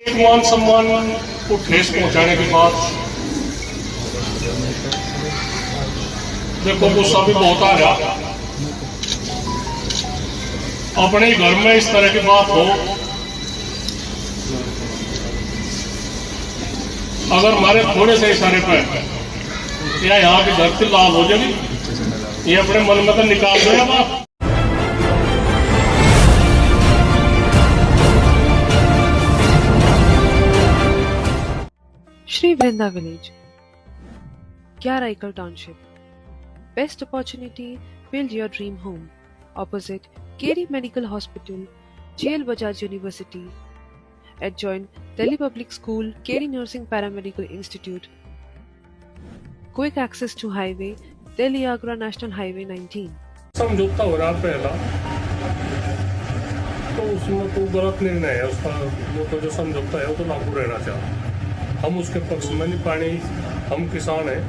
मान सम्मान को ठेस पहुंचाने के बाद देखो गुस्सा भी बहुत आ रहा। अपने घर में इस तरह की बात हो, अगर हमारे थोड़े से इशारे पर या यहाँ की धरती लाल हो जाएगी, ये अपने मन में तो निकाल दो बात। Shri Vrinda Village, Kyaraikal Township. Best opportunity, build your dream home. Opposite Keri Medical Hospital, GL Bajaj University. Adjoin Delhi Public School, Keri Nursing Paramedical Institute. Quick access to highway, Delhi Agra National Highway 19. समझौता हो रहा पहला, तो उसमें तो गलत निर्णय है उसका। वो तो जो समझौता है वो तो लागू रहना चाहिए। हम उसके पक्ष में नहीं। पानी, हम किसान हैं,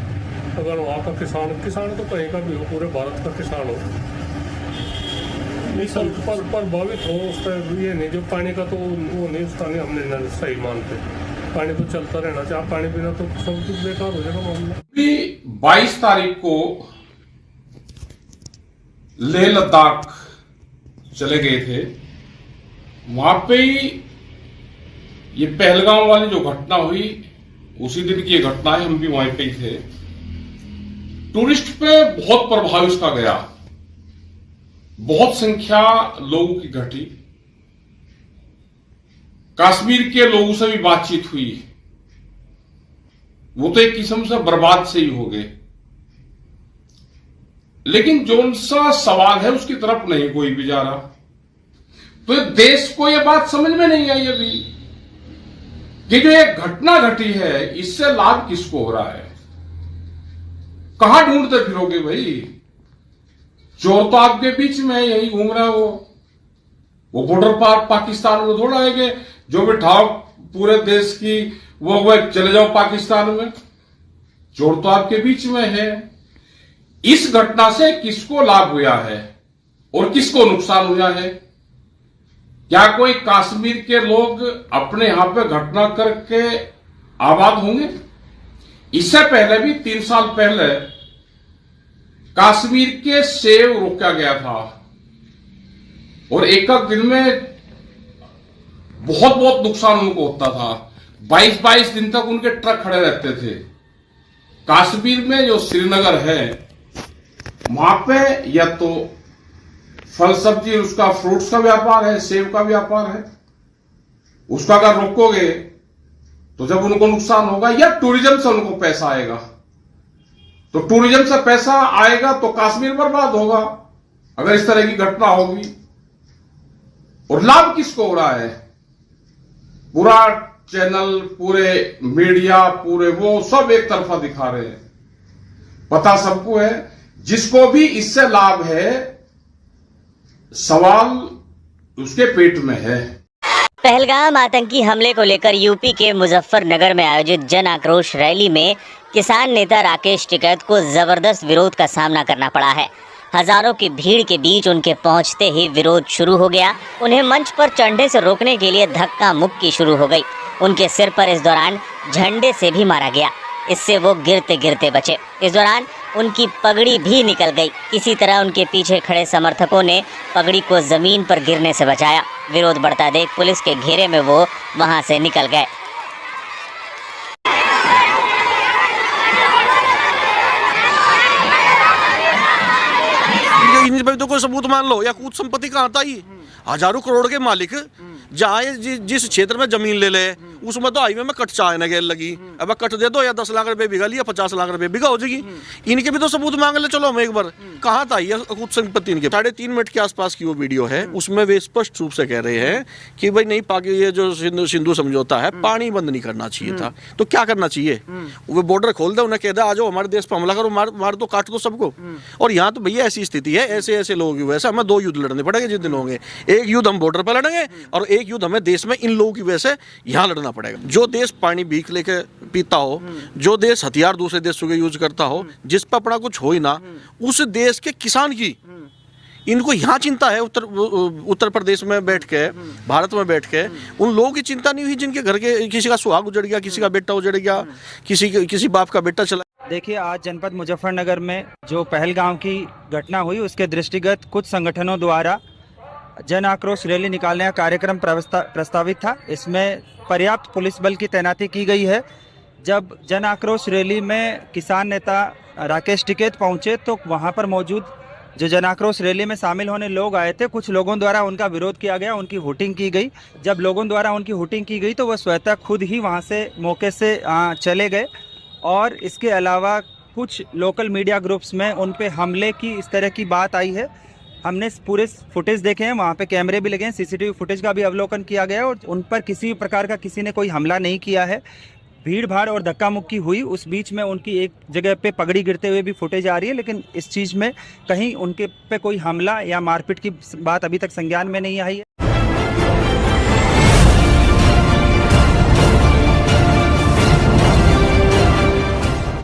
अगर वहाँ का किसान तो कहीं का भी हो, पूरे भारत का किसान हो, नहीं सब पर प्रभावित हो उसका। ये नहीं जो पानी का तो वो नहीं, उसका नहीं हमने सही मानते। पानी तो चलता रहना चाहिए, पानी बिना तो सब कुछ बेकार हो जाएगा मामला। 22 तारीख को लेह लद्दाख चले गए थे। वहां पे ही ये पहलगाम वाली जो घटना हुई, उसी दिन की ये घटना है। हम भी वहीं पे ही थे। टूरिस्ट पे बहुत प्रभाव इसका गया, बहुत संख्या लोगों की घटी। कश्मीर के लोगों से भी बातचीत हुई, वो तो एक किस्म से बर्बाद से ही हो गए। लेकिन जो उनसा सवाल है उसकी तरफ नहीं कोई भी जा रहा। तो देश को यह बात समझ में नहीं आई अभी कि जो एक घटना घटी है, इससे लाभ किसको हो रहा है। कहां ढूंढते फिरोगे भाई? चोर तो आपके बीच में यही घूम रहा है। वो बॉर्डर पार पाकिस्तान में थोड़ा है कि जो भी ठाव पूरे देश की वो चले जाओ पाकिस्तान में। चोर तो आपके बीच में है। इस घटना से किसको लाभ हुआ है और किसको नुकसान हुआ है? क्या कोई कश्मीर के लोग अपने यहां पे घटना करके आबाद होंगे? इससे पहले भी 3 साल पहले कश्मीर के सेब रोका गया था और एक दिन में बहुत नुकसान उनको होता था। 22 दिन तक उनके ट्रक खड़े रहते थे। कश्मीर में जो श्रीनगर है, वहां पे या तो फल सब्जी, उसका फ्रूट्स का व्यापार है, सेब का व्यापार है। उसका अगर रोकोगे तो जब उनको नुकसान होगा, या टूरिज्म से उनको पैसा आएगा, तो टूरिज्म से पैसा आएगा तो कश्मीर बर्बाद होगा अगर इस तरह की घटना होगी। और लाभ किसको हो रहा है? पूरा चैनल, पूरे मीडिया, पूरे वो सब एक तरफा दिखा रहे हैं। पता सबको है, जिसको भी इससे लाभ है, सवाल उसके पेट में है। पहलगाम आतंकी हमले को लेकर यूपी के मुजफ्फरनगर में आयोजित जन आक्रोश रैली में किसान नेता राकेश टिकैत को जबरदस्त विरोध का सामना करना पड़ा है। हजारों की भीड़ के बीच उनके पहुंचते ही विरोध शुरू हो गया। उन्हें मंच पर चढ़ने से रोकने के लिए धक्का मुक्की शुरू हो गई। उनके सिर पर इस दौरान झंडे से भी मारा गया, इससे वो गिरते गिरते बचे। इस दौरान उनकी पगड़ी भी निकल गई। किसी तरह उनके पीछे खड़े समर्थकों ने पगड़ी को जमीन पर गिरने से बचाया। विरोध बढ़ता देख पुलिस के घेरे में वो वहां से निकल गए। तो कोई सबूत मान लो, या कुछ संपत्ति कहाँ था? ये हजारों करोड़ के मालिक जहाँ जिस क्षेत्र में जमीन ले ले, उसमें तो हाईवे में कट चाय गेल लगी। अब कट दे दो, या 10 लाख रुपए बिगा लिया, 50 लाख रुपए बिगा हो जाएगी। इनके भी तो सबूत मांग ले। चलो हम एक बार, कहाँ था ये कुछ संपत्ति इनके? 3.5 मिनट के आसपास की वो वीडियो है, उसमें वे स्पष्ट रूप से कह रहे हैं कि भाई नहीं, ये जो सिंधु समझौता है, पानी बंद नहीं करना चाहिए था। तो क्या करना चाहिए? वो बॉर्डर खोल दे, उन्हें कह दे आ जाओ हमारे देश पर हमला करो, मार दो, काट दो सबको। और यहाँ तो भैया ऐसी स्थिति है, ऐसे लोग वैसे हमें 2 युद्ध लड़ने पड़ेंगे जिस दिन होंगे। एक युद्ध हम बॉर्डर पर लड़ेंगे और एक युद्ध हमें देश में इन लोगों की वजह से यहाँ लड़ना पड़ेगा। जो देश पानी भीख लेके पीता हो, जो देश हथियार दूसरे देशों के यूज करता हो, जिस पर अपना कुछ हो ही ना, उस देश के किसान की इनको यहाँ चिंता है उत्तर प्रदेश में बैठ के, भारत में बैठ के उन लोगों की चिंता नहीं हुई जिनके घर के किसी का सुहाग उजड़ गया, किसी का बेटा उजड़ गया, किसी बाप का बेटा चला। देखिए, आज जनपद मुजफ्फरनगर में जो पहलगाम की घटना हुई उसके दृष्टिगत कुछ संगठनों द्वारा जन आक्रोश रैली निकालने का कार्यक्रम प्रस्तावित था। इसमें पर्याप्त पुलिस बल की तैनाती की गई है। जब जन आक्रोश रैली में किसान नेता राकेश टिकैत पहुंचे तो वहां पर मौजूद जो जन आक्रोश रैली में शामिल होने लोग आए थे, कुछ लोगों द्वारा उनका विरोध किया गया, उनकी हुटिंग की गई। जब लोगों द्वारा उनकी हुटिंग की गई तो वह स्वतः खुद ही वहां से मौके से चले गए और इसके अलावा कुछ लोकल मीडिया ग्रुप्स में उन पे हमले की इस तरह की बात आई है। हमने पूरे फुटेज देखे हैं, वहाँ पे कैमरे भी लगे हैं, सीसीटीवी फुटेज का भी अवलोकन किया गया है और उन पर किसी प्रकार का किसी ने कोई हमला नहीं किया है। भीड़ भाड़ और धक्का मुक्की हुई, उस बीच में उनकी एक जगह पे पगड़ी गिरते हुए भी फुटेज आ रही है, लेकिन इस चीज़ में कहीं उनके पे कोई हमला या मारपीट की बात अभी तक संज्ञान में नहीं आई है।